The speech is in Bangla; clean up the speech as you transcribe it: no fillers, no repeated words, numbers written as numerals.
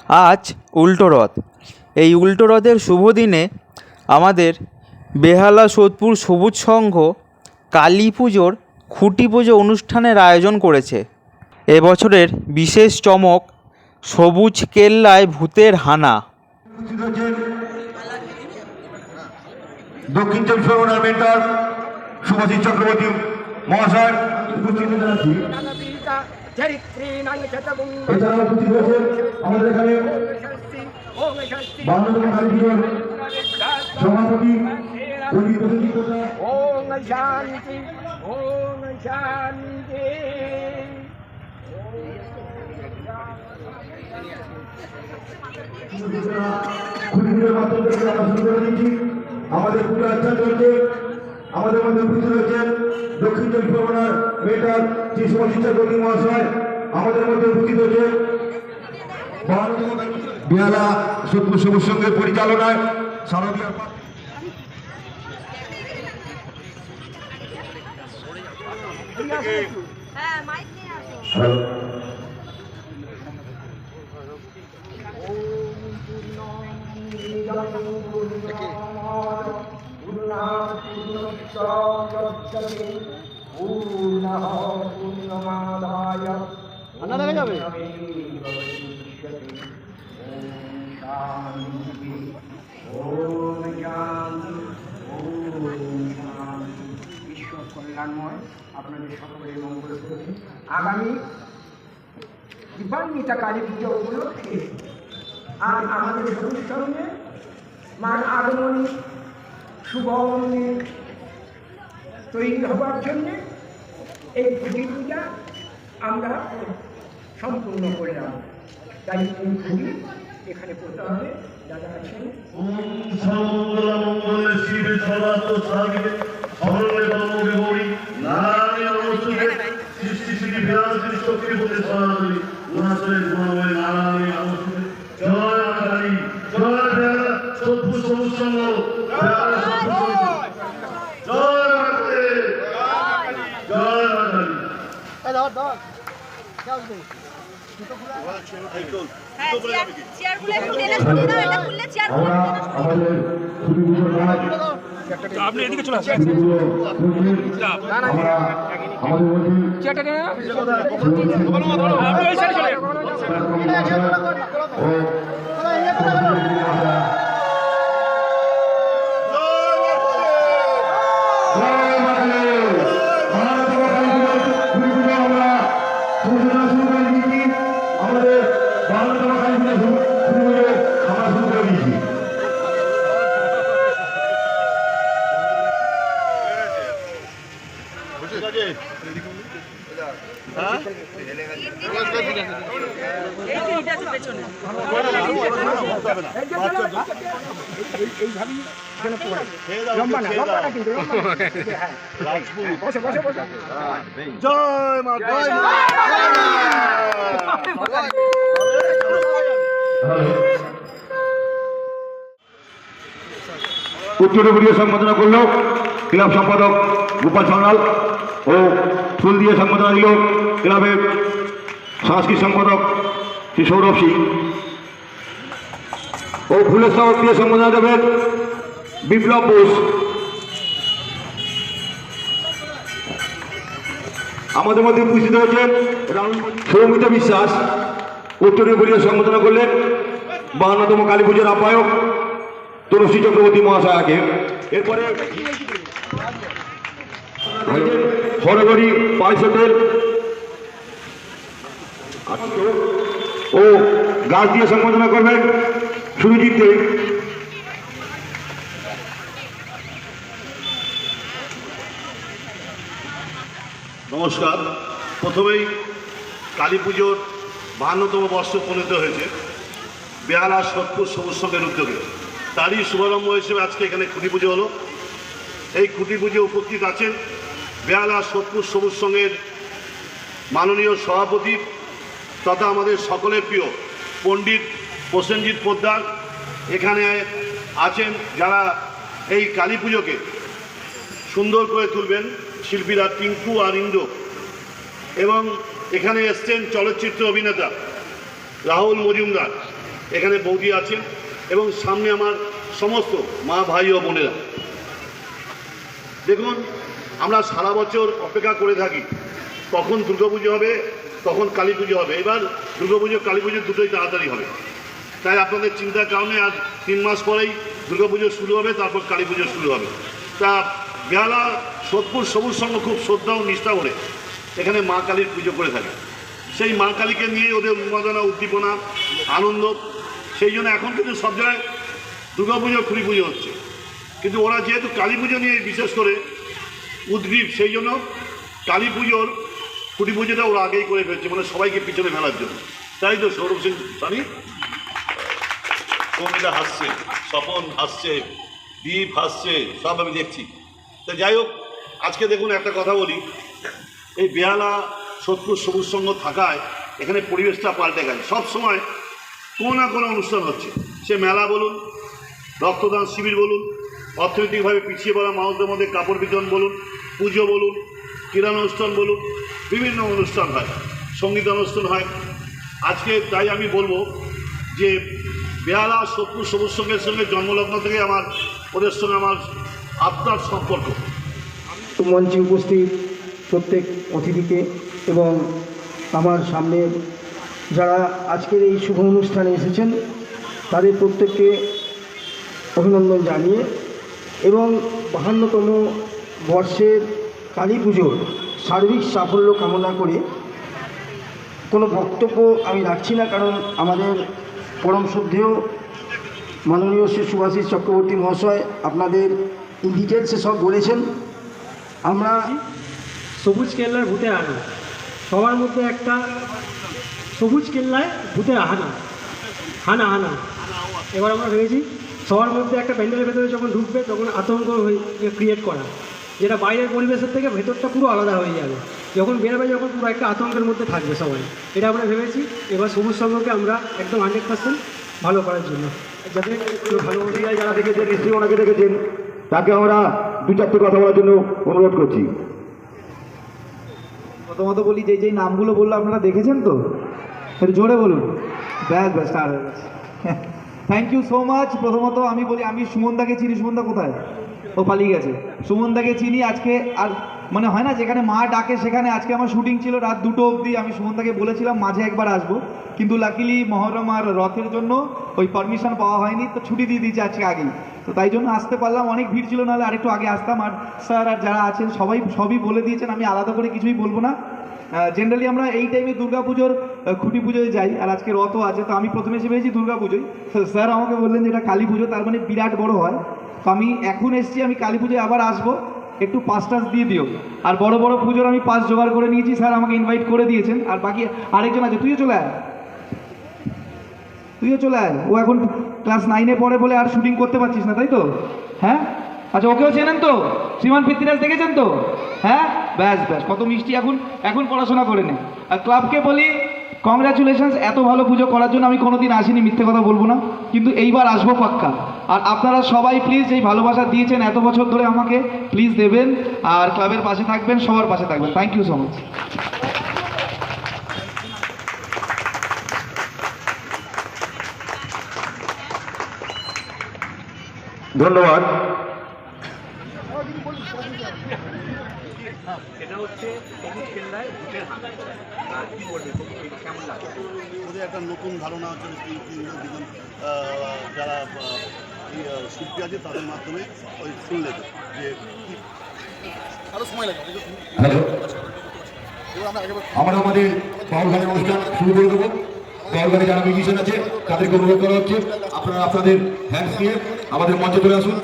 আজ উল্টো রথ। এই উল্টো রথের শুভ দিনে আমাদের বেহালা সোদপুর সবুজ সংঘ কালী পুজোর খুঁটি পুজো অনুষ্ঠানের আয়োজন করেছে। এবছরের বিশেষ চমক সবুজ কেল্লায় ভূতের হানা। দক্ষিণ চব্বিশ পরগনার মেন্টর শুভজিৎ চক্রবর্তী মহাশয় উপস্থিত জানাচ্ছি। এছাড়াও উপস্থিত রয়েছেন আমাদের এখানে 52তম কালী পুজোর সভাপতি আমাদের পুজো আচ্ছা চলছে। আমাদের মধ্যে উপস্থিত রয়েছেন দক্ষিণ চব্বিশ পরগনার মেন্টর শ্রী শুভজিৎ চক্রবর্তী মহাশয়। আমাদের মধ্যে উপস্থিত রয়েছে বেহালা সোদপুর সবুজ সংঘের পরিচালনায় শারদীয় দেখা যাবে। ঈশ্বর কল্যাণময় আপনাদের সকলের মঙ্গল করুন। আগামী দীপান্বিতা কালী পুজো উপলক্ষে আর আমাদের সবুজ সঙ্গে মার আগমনী শুভ তৈরি হবার জন্যে এই খুঁটি পূজা আমরা সম্পূর্ণ করলাম। তাই এই খুঁটি এখানে করতে হবে। দাদা আছেন আপনি এদিকে চলে আসেন। উত্তরীয় সম্পাদনা করল ক্লাব সম্পাদক গোপাল সান্যাল ও ফুল দিয়ে সম্পাদনা দিল ক্লাবের সাংস্কৃতিক সম্পাদক শ্রী সৌরভ সিং ও ফুলের শহর দিয়ে সম্পাদনা দেবেন বিপ্লব বোস। আমাদের মধ্যে উপস্থিত হয়েছেন সৌমিতা বিশ্বাস। উত্তরীয় সম্পাদনা করলেন 52তম কালী পুজোর আহ্বায়ক তনুশ্রী চক্রবর্তী মহাশয়াকে। এরপরে হরগড়ি পাইসেটের ও গাছ দিয়ে সম্বোধনা করবেন সুরজিৎ দেব। নমস্কার। প্রথমেই কালী পুজোর 52তম বর্ষ উপনীত হয়েছে বেহালা সোদপুর সবুজ সংঘের উদ্যোগে। তারই শুভারম্ভ হিসেবে আজকে এখানে খুঁটি পুজো হলো। এই খুঁটি পুজো উপস্থিত আছেন বেহালা সোদপুর সবুজ সংঘের মাননীয় সভাপতি তথা আমাদের সকলের প্রিয় পণ্ডিত প্রসেনজিৎ পোদ্দার। এখানে আছেন যারা এই কালী পুজোকে সুন্দর করে তুলবেন, শিল্পীরা টিঙ্কু আর ইন্দ্র। এবং এখানে এসছেন চলচ্চিত্র অভিনেতা রাহুল মজুমদার। এখানে বৌদি আছেন এবং সামনে আমার সমস্ত মা ভাই ও বোনেরা। দেখুন, আমরা সারা বছর অপেক্ষা করে থাকি কখন দুর্গাপুজো হবে, কখন কালী পুজো হবে। এবার দুর্গাপুজো কালী পুজো দুটোই তাড়াতাড়ি হবে, তাই আপনাদের চিন্তার কারণে আজ 3 মাস পরেই দুর্গাপুজো শুরু হবে, তারপর কালী পুজো শুরু হবে। তা বেহালা সোদপুর সবুজ সংঘ খুব শ্রদ্ধা ও নিষ্ঠা করে এখানে মা কালীর পুজো করে থাকে। সেই মা কালীকে নিয়ে ওদের উন্মাদনা, উদ্দীপনা, আনন্দ। সেই জন্য এখন কিন্তু সব জায়গায় দুর্গাপুজো, খুঁড়ি পুজো হচ্ছে, কিন্তু ওরা যেহেতু কালী পুজো নিয়ে বিশেষ করে উদ্গ্রীব, সেই জন্য কালী পুজোর খুঁটি পুজোটা ওরা আগেই করে ফেলছে, মানে সবাইকে পিছনে ফেলার জন্য। তাই তো সৌরভ সিং জানি, কৌমিতা হাসছে, স্বপন হাসছে, দীপ হাসছে, সব আমি দেখছি। তো যাই হোক, আজকে দেখুন একটা কথা বলি, এই বেহালা সোদপুর সবুজ সংঘ থাকায় এখানে পরিবেশটা পাল্টে গেছে। সবসময় কোনো না কোনো অনুষ্ঠান হচ্ছে, সে মেলা বলুন, রক্তদান শিবির বলুন, অর্থনৈতিকভাবে পিছিয়ে পড়া মানুষদের মধ্যে কাপড় বিতরণ বলুন, পুজো বলুন, ক্রীড়া অনুষ্ঠান বলুন, বিভিন্ন অনুষ্ঠান হয়, সঙ্গীত অনুষ্ঠান হয়। আজকে তাই আমি বলবো যে বেহালা সোদপুর সবুজ সংঘের সঙ্গে জন্মলগ্ন থেকে ওদের সঙ্গে আমার আত্মার সম্পর্ক। মঞ্চে উপস্থিত প্রত্যেক অতিথিকে এবং আমার সামনে যারা আজকের এই শুভ অনুষ্ঠানে এসেছেন তাদের প্রত্যেককে অভিনন্দন জানিয়ে এবং 52তম বর্ষের কালী পুজোর সার্বিক সাফল্য কামনা করে কোনো বক্তব্য আমি রাখছি না, কারণ আমাদের পরম শ্রদ্ধেয় মাননীয় শ্রী সুভাষিস চক্রবর্তী মহাশয় আপনাদের ইন ডিটেলসে সব বলেছেন। আমরা সবুজ কেল্লার ভূতে আনা, সবার মধ্যে একটা সবুজ কেল্লায় ভূতে হানা। এবার আমরা ভেবেছি সবার মধ্যে একটা প্যান্ডেলের ভেতরে যখন ঢুকবে তখন আতঙ্ক ক্রিয়েট করা, যেটা বাইরের পরিবেশের থেকে ভেতরটা পুরো আলাদা হয়ে যাবে। যখন বেরোবে যখন পুরো একটা আতঙ্কের মধ্যে থাকবে সবাই, এটা আমরা ভেবেছি। এবার সবুজ সংঘকে আমরা একদম 100% ভালো করার জন্য, যাতে ভালো যারা দেখেছেন, নিশ্চয়ই ওনাকে দেখেছেন, তাকে আমরা 2-4টে কথা বলার জন্য অনুরোধ করছি। প্রথমত বলি, যেই নামগুলো বললো আপনারা দেখেছেন তো, একটু জোরে বলুন। ব্যাস স্টার্ট হয়ে গেছে। Thank you so much. প্রথমত আমি বলি, আমি সুমনদাকে চিনি। সুমনদা কোথায়? ও পালিয়ে গেছে। সুমনদাকে চিনি। আজকে আর মানে হয় না, যেখানে মা ডাকে সেখানে। আজকে আমার শুটিং ছিল রাত 2টো অবধি। আমি সুমনদাকে বলেছিলাম মাঝে একবার আসবো, কিন্তু লাকিলি মহরম আর রথের জন্য ওই পারমিশন পাওয়া হয়নি, তো ছুটি দিয়ে দিয়েছে আজকে আগেই, তো তাই জন্য আসতে পারলাম। অনেক ভিড় ছিল, নাহলে আরেকটু আগে আসতাম। আর স্যার আর যারা আছেন সবই বলে দিয়েছেন, আমি আলাদা করে কিছুই বলবো না। জেনারেলি আমরা এই টাইমে দুর্গাপুজোর খুঁটি পুজোয় যাই, আর আজকে রথও আছে, তো আমি প্রথমে এসে পেয়েছি দুর্গাপুজোয়। স্যার আমাকে বললেন যে এটা কালী পুজো, তার মানে বিরাট বড় হয়। তো আমি এখন এসেছি, আমি কালী পুজোয় আবার আসবো, একটু পাস টাস দিয়ে দিও। আর বড় পুজোর আমি পাস জোগাড় করে নিয়েছি, স্যার আমাকে ইনভাইট করে দিয়েছেন। আর বাকি আরেকজন আছে, তুইও চলে আয়। ও এখন ক্লাস 9-এ পড়ে বলে আর শুটিং করতে পারছিস না, তাই তো? হ্যাঁ, আচ্ছা, ওকেও চেনেন তো? শ্রীমান পৃথ্বীরাজ দেখেছেন তো? হ্যাঁ, ব্যাস কত মিষ্টি, এখন পড়াশোনা করে নে। আর ক্লাবকে বলি কংগ্রাচুলেশনস, এত ভালো পুজো করার জন্য। আমি কোনোদিন আসিনি, মিথ্যে কথা বলবো না, কিন্তু এইবার আসবো পাক্কা। আর আপনারা সবাই প্লিজ এই ভালোবাসা দিয়েছেন এত বছর ধরে আমাকে, প্লিজ দেবেন। আর ক্লাবের পাশে থাকবেন, সবার পাশে থাকবেন। Thank you so much. ধন্যবাদ। এটা হচ্ছে সবুজ কেল্লায় ভূতের হানা। কি বলবে, কেমন লাগে? ওদের একটা নতুন ধারণা হচ্ছে, যারা শিল্পী আছে তাদের মাধ্যমে ওই শুনলে যে আরও সময় লাগে। আমরা আমাদের বাউলগানের অনুষ্ঠান শুরু করে দেবো। বাউলগানে যারা মিউজিশিয়ান আছে তাদেরকে অনুরোধ করা হচ্ছে, আপনারা আপনাদের হ্যান্ডস নিয়ে আমাদের মঞ্চে চলে আসুন।